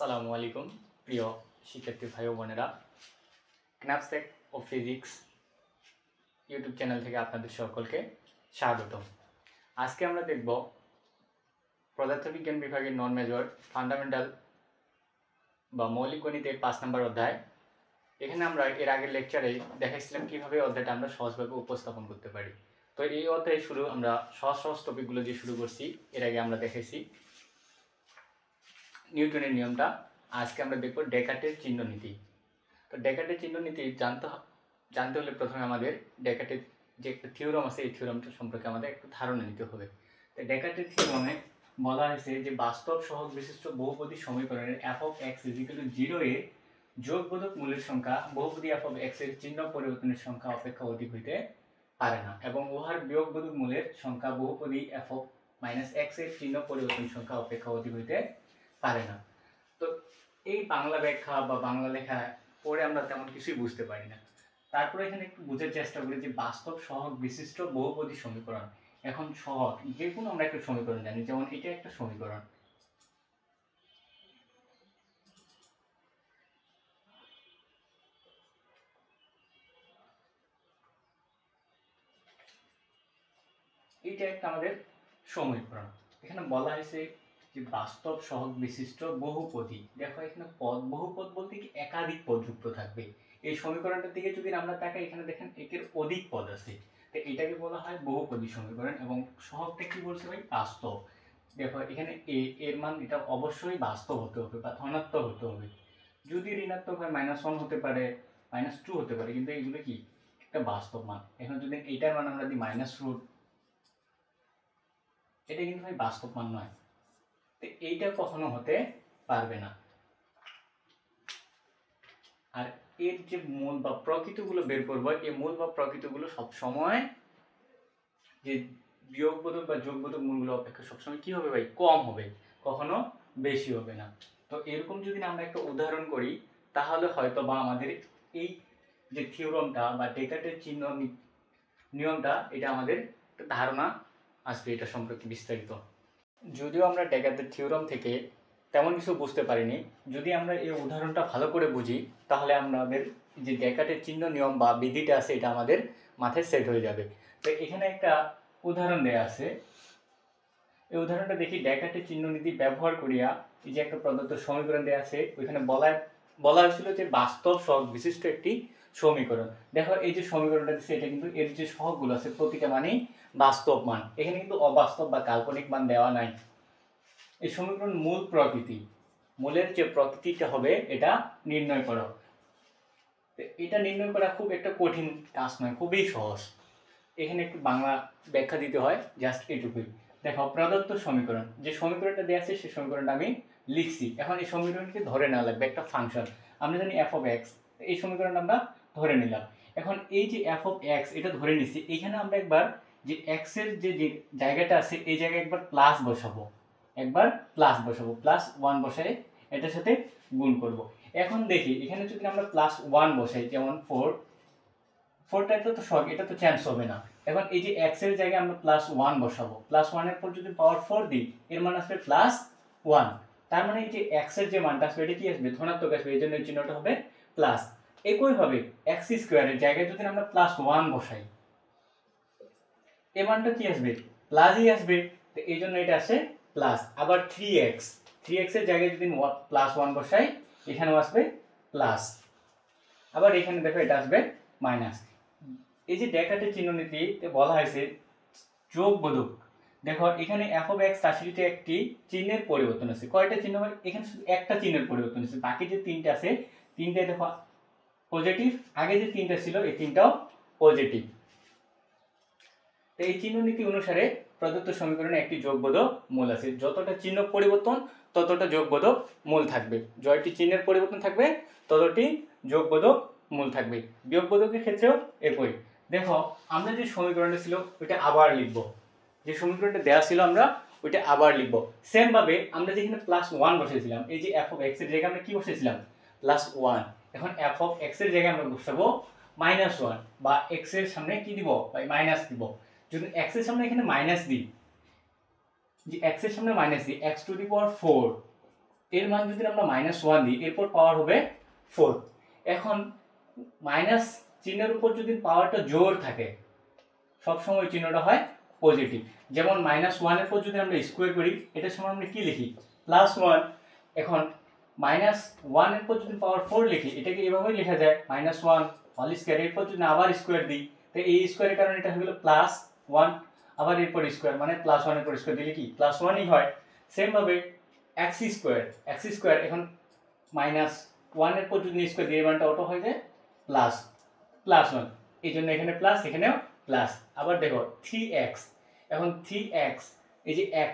আসসালামু আলাইকুম প্রিয় শিক্ষার্থী ভাই ও বোনেরা, ক্ন্যাপস্যাক ও ফিজিক্স ইউটিউব চ্যানেল থেকে আপনাদের সকলকে স্বাগতম। আজকে আমরা দেখব পদার্থবিজ্ঞান বিভাগের নন মেজর ফান্ডামেন্টাল বা মৌলিক গণিতের 5 নম্বর অধ্যায়। এখানে আমরা এর আগের লেকচারে দেখাইছিলাম কিভাবে অধ্যায়টা আমরা সহজভাবে উপস্থাপন করতে পারি। তো এই অধ্যায়ে শুরু আমরা সহজ টপিকগুলো দিয়ে শুরু করছি। এর আগে আমরা দেখেছি নিউটনের নিয়মটা। আজকে আমরা দেখব ডেকার্টের চিহ্ন নীতি। তো ডেকার্টের চিহ্ন নীতি জানতে হলে প্রথমে আমাদের ডেকার্টের যে একটা থিওরাম আছে এই থিওরামটা সম্পর্কে আমাদের একটু ধারণা নিতে হবে। তো ডেকার্টের থিওরামে বলা হয়েছে যে বাস্তব সহগ বিশিষ্ট বহুপদী সমীকরণের f of x = 0 এ যোগবোধক মূলের সংখ্যা বহুপদী f of x এর চিহ্ন পরিবর্তনের সংখ্যা অপেক্ষা অধিক হইতে পারে না, এবং উহার বিয়োগবোধক মূলের সংখ্যা বহুপদী f of - x এর চিহ্ন পরিবর্তন সংখ্যা অপেক্ষা অধিক হইতে পারে না। তো এই বাংলা ব্যাখ্যা বা বাংলা লেখা পড়ে আমরা তেমন কিছুই বুঝতে পারি না। তারপরে এখানে একটু বোঝার চেষ্টা করি যে বাস্তব সহগ বিশিষ্ট বহুপদী সমীকরণ। এখন সহগ যে কোনো আমরা একটা সমীকরণ জানি, যেমন এটা একটা সমীকরণ। এটা একটা আমাদের সমীকরণ। এখানে বলা হয়েছে যে বাস্তব সহগ বিশিষ্ট বহুপদী। দেখো এখানে পদ, বহুপদ বলতে কি একাধিক পদ যুক্ত থাকবে। এই সমীকরণটার দিকে যদি আমরা তাকাই, এখানে দেখেন একের অধিক পদ আছে, তো এটাকে বলা হয় বহুপদী সমীকরণ। এবং সহগটা কি বলছে ভাই? বাস্তব। দেখো এখানে এর মান এটা অবশ্যই বাস্তব হতে হবে বা ধনাত্মক হতে হবে। যদি ঋণাত্মক হয় -1 হতে পারে, -2 হতে পারে, কিন্তু এইগুলো কি একটা বাস্তব মান। এখন যদি এটার মান আমরা দিই -√, এটা কিন্তু ভাই বাস্তব মান নয়, তো এইটা কখনো হতে পারবে না। আর এর যে মূল বা প্রকৃতিগুলো বের করবো, এই মূল বা প্রকৃতিগুলো সবসময় যে বিয়োগবোধক বা যোগবোধক মূলগুলো অপেক্ষা সবসময় কি হবে ভাই? কম হবে, কখনো বেশি হবে না। তো এরকম যদি আমরা একটা উদাহরণ করি, তাহলে হয়তো বা আমাদের এই যে থিওরামটা বা ডেকার্টের চিহ্ন নিয়মটা, এটা আমাদের ধারণা আসবে এটা সম্পর্কে বিস্তারিত। যদিও আমরা ডেকার্টের থিওরাম থেকে তেমন কিছু বুঝতে পারিনি, যদি আমরা এই উদাহরণটা ভালো করে বুঝি, তাহলে আমাদের যে ডেকার্টের চিহ্ন নিয়ম বা বিধিটা আছে এটা আমাদের মাথায় সেট হয়ে যাবে। তো এখানে একটা উদাহরণ দেয়া আছে, এই উদাহরণটা দেখি। ডেকার্টের চিহ্ন নীতি ব্যবহার করিয়া এই যে একটা প্রদত্ত সমীকরণ দেয়া আছে, ওইখানে বলা হয়েছিল যে বাস্তব সহগ বিশিষ্ট একটি সমীকরণ। দেখো এই যে সমীকরণটা দিচ্ছে, এটা কিন্তু এর যে সহগগুলো আছে প্রতিটা মানেই বাস্তব মান। এখানে কিন্তু অবাস্তব বা কাল্পনিক মান দেওয়া নাই। এই সমীকরণ মূল প্রকৃতি, মূলের যে প্রকৃতিটা হবে এটা নির্ণয় করো। এটা নির্ণয় করা খুব একটা কঠিন কাজ নয়, খুবই সহজ। এখানে একটু বাংলা ব্যাখ্যা দিতে হয়, জাস্ট এটুকুই। দেখো প্রদত্ত সমীকরণ, যে সমীকরণটা দেওয়া আছে সেই সমীকরণটা আমি লিখছি। এখন এই সমীকরণকে ধরে নেওয়া লাগবে একটা ফাংশন। আমরা জানি f of x, এই সমীকরণটা আমরা ধরে নিলাম। এখন এই যে f of x এটা ধরে নিচ্ছি, এখানে আমরা একবার যে x এর যে জায়গাটা আছে এই জায়গায় একবার প্লাস বসাবো, +1 বসাই এটার সাথে গুণ করব। এখন দেখি এখানে যদি আমরা +1 বসাই, যেমন 4টা তো সহগ, এটা তো চেঞ্জ হবে না। এখন এই যে x এর জায়গায় আমরা +1 বসাবো, +1 এর পর যদি পাওয়ার 4 দিই, এর মান আসবে +1। তার মানে এই যে x এর যে মানটা আসবে এটা কি আসবে? ধনাত্মক আসবে, এই জন্য এই চিহ্নটা হবে প্লাস। একইভাবে x² এর জায়গায় যদি আমরা +1 বসাই, এই মানটা কি আসবে? প্লাসই আসবে, তো এই জন্য এটা আসে প্লাস। আবার 3x এর জায়গায় যদি +1 বসাই, এখানেও আসবে প্লাস। আবার এখানে দেখো এটা আসবে মাইনাস। এই যে ডেকার্টের চিহ্ন নীতিতে বলা হয়েছে যোগবোধক। দেখো এখানে f of x রাশিটিতে একটি চিহ্নের পরিবর্তন আছে। কয়টা চিহ্ন? এখানে শুধু একটা চিহ্নের পরিবর্তন আছে, বাকি যে তিনটা আছে তিনটাই দেখো পজিটিভ। আগে যে তিনটা ছিল এই তিনটাও পজিটিভ। তো এই চিহ্ন নীতি অনুসারে প্রদত্ত সমীকরণে একটি যোগবোধক মূল আছে। যতটা চিহ্ন পরিবর্তন ততটা যোগবোধক মূল থাকবে, যতটি চিহ্নের পরিবর্তন থাকবে ততটি যোগবোধক মূল থাকবে। বিয়োগবোধকের ক্ষেত্রেও একই। দেখো আমরা যে সমীকরণটা ছিল ওইটা আবার লিখব, যে সমীকরণটা দেওয়া ছিল আমরা ওইটা আবার লিখব। সেম ভাবে আমরা যেখানে +1 বসেছিলাম, এই যে f of x এর জায়গায় আমরা কি বসেছিলাম? +1। এখন f of x এর জায়গায় আমরা বসাবো -1, বা x এর সামনে কি দিব? ভাই মাইনাস দিব। যদি x এর সামনে এখানে মাইনাস দিই, যে x এর সামনে মাইনাস দিই, x⁴ এর মান যদি আমরা -1 দিই, এরপর পাওয়ার হবে 4। এখন মাইনাস চিহ্নের উপর যদি পাওয়ারটা জোর থাকে, সবসময় চিহ্নটা হয় পজিটিভ। যেমন -1 এর পর যদি আমরা স্কোয়ার করি, এটার সময় আমরা কি লিখি? +1। এখন -1 এর পর যদি পাওয়ার 4 লিখি, এটাকে এভাবেই লেখা যায় -1 হোল স্কয়ার। এরপর যদি আবার স্কোয়ার দিই, তো এই স্কোয়ারের কারণে এটা হয়ে গেল +1, আবার এরপর স্কোয়ার, মানে +1 এর পর স্কোয়ার দিলে কি +1ই হয়। সেম ভাবে x স্কোয়ার, এখন -1 এর পর যদি স্কোয়ার দিয়ে মানটা অটো হয়ে যায় +1, এই জন্য এখানে প্লাস, এখানেও প্লাস। আবার দেখো 3x, এখন 3x, এই যে x,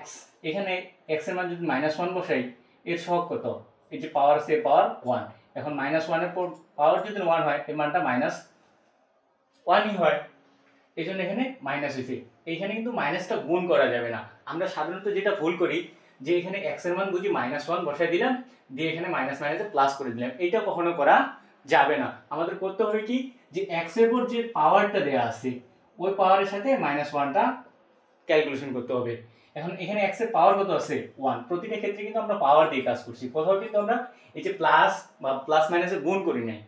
এখানে x এর মান যদি -1 বসাই, এর সহগ কত? এই যে পাওয়ার আছে, পাওয়ার 1। এখন -1 এর পর পাওয়ার যদি 1 হয়, এর মানটা -1ই হয়, এই জন্য এখানে মাইনাস হয়েছে। এইখানে কিন্তু মাইনাসটা গুণ করা যাবে না। আমরা সাধারণত যেটা ভুল করি, যে এখানে x এর মান বুঝি -1 বসাই দিলাম, দিয়ে এখানে মাইনাস মাইনাসে প্লাস করে দিলাম। এইটা কখনো করা যাবে না। আমাদের করতে হবে কি, যে x এর উপর যে পাওয়ারটা দেয়া আছে, ওই পাওয়ারের সাথে -1টা ক্যালকুলেশন করতে হবে। এখন এখানে x এর পাওয়ার কত আছে? 1। প্রতিটা ক্ষেত্রে কিন্তু আমরা পাওয়ার দিয়ে কাজ করছি, কোথাও কিন্তু আমরা এই যে প্লাস বা প্লাস মাইনাসে গুণ করি নাই।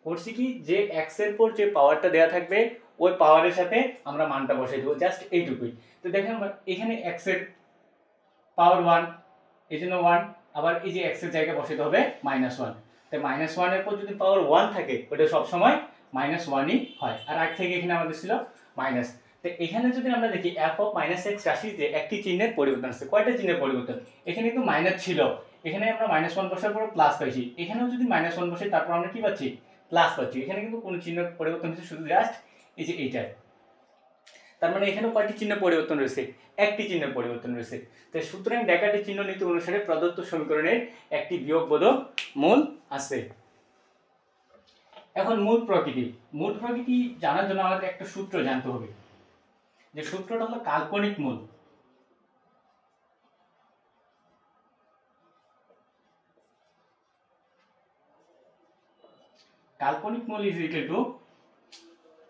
করছি কি, যে x এর উপর যে পাওয়ারটা দেয়া থাকবে, ওই পাওয়ারের সাথে আমরা মানটা বসাই দেবো, জাস্ট এইটুকুই। তো দেখেন এখানে x এর পাওয়ার 1, এই জন্য 1, আবার এই যে x এর জায়গায় বসাতে হবে -1। তাই -1 এর পর যদি পাওয়ার 1 থাকে, ওটা সবসময় -1ই হয়। আর আগ থেকে এখানে আমাদের ছিল মাইনাস। তো এখানে যদি আমরা দেখি f অফ -x রাশিতে একটি চিহ্নের পরিবর্তন আছে। কয়টা চিহ্নের পরিবর্তন? এখানে কিন্তু মাইনাস ছিল, এখানে আমরা -1 বসার পর প্লাস পাইছি। এখানেও যদি -1 বসাই, তারপর আমরা কি পাচ্ছি? প্লাস পাচ্ছি। এখানে কিন্তু কোনো চিহ্ন পরিবর্তন হচ্ছে, শুধু জাস্ট এই যে এইটার। তার মানে এখানেও কয়টি চিহ্ন পরিবর্তন রয়েছে? একটি চিহ্নের পরিবর্তন রয়েছে। তাই সুতরাং ডেকার্টের চিহ্ন নীতি অনুসারে প্রদত্ত সমীকরণের একটি বিয়োগবোধক মূল আছে। এখন মূল প্রকৃতি জানার জন্য আমাদের একটা সূত্র জানতে হবে, যে সূত্রটা হলো কাল্পনিক মূল। কাল্পনিক মূল ইজ ইকুয়াল টু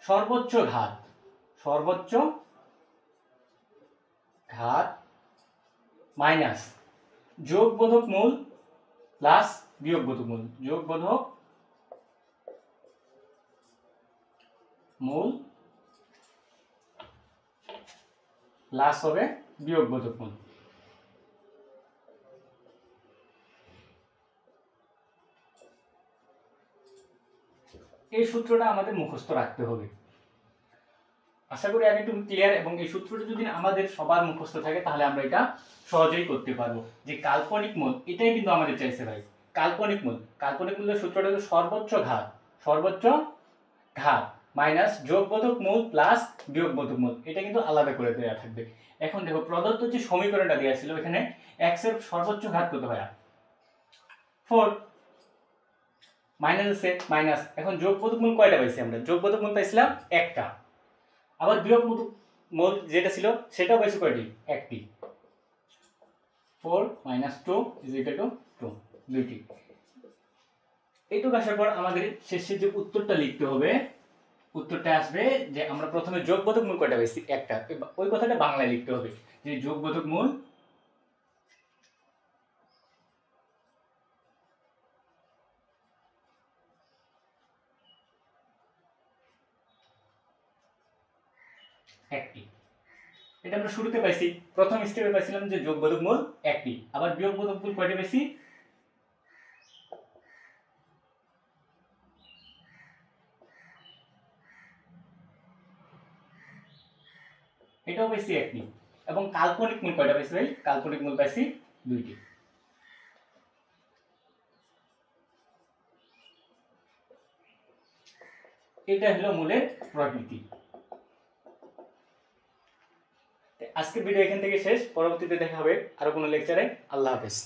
সর্বোচ্চ ঘাত মাইনাস যোগবোধক মূল প্লাস বিয়োগবোধক মূল। যোগবোধক মূল প্লাস হবে বিয়োগবোধক মূল। এই সূত্রটা আমাদের মুখস্থ রাখতে হবে। আশা করি আমি একটু ক্লিয়ার। এবং এই সূত্রটা যদি আমাদের সবার মুখস্থ থাকে, তাহলে আমরা এটা সহজেই করতে পারবো। যে কাল্পনিক মূল, এটাই কিন্তু আমাদের চাইছে ভাই। কাল্পনিক মূলের সূত্রটা হলো সর্বোচ্চ ঘাত মাইনাস যোগবোধক মূল প্লাস বিয়োগবোধক মূল। এটা কিন্তু আলাদা করে দেওয়া থাকবে। এখন দেখো, প্রদত্ত যে সমীকরণটা দেওয়া ছিল, এখানে x এর সর্বোচ্চ ঘাত কত হয়? 4 মাইনাস আছে মাইনাস। এখন যোগবোধক মূল কয়টা পাইছি আমরা? যোগবোধক মূল পাইছিলাম একটা। আবার বিয়োগবোধক মূল যেটা ছিল, সেটাও পাইছি কয়টি? একটি। 4 - 2 = 2, দুইটি। এইটুকু আসার পর আমাদের শেষে যে উত্তরটা লিখতে হবে, উত্তরটা আসবে যে আমরা প্রথমে যোগবোধক মূল কয়টা পাইছি? একটা। ওই কথাটা বাংলায় লিখতে হবে, যে যোগবোধক মূল একটি। এটা আমরা শুরুতে পাইছি, প্রথম স্টেপে পাইছিলাম যে যোগবোধক মূল একটি। আবার বিয়োগবোধক মূল কয়টা পাইছি? এটাও পাইছি একটি। এবং কাল্পনিক মূল কয়টা পাইছি ভাই? কাল্পনিক মূল পাইছি দুইটি। এটা হলো মূলের প্রকৃতি। আজকের ভিডিও এখান থেকে শেষ। পরবর্তীতে দেখা হবে আরো কোনো লেকচারে। আল্লাহ হাফেজ।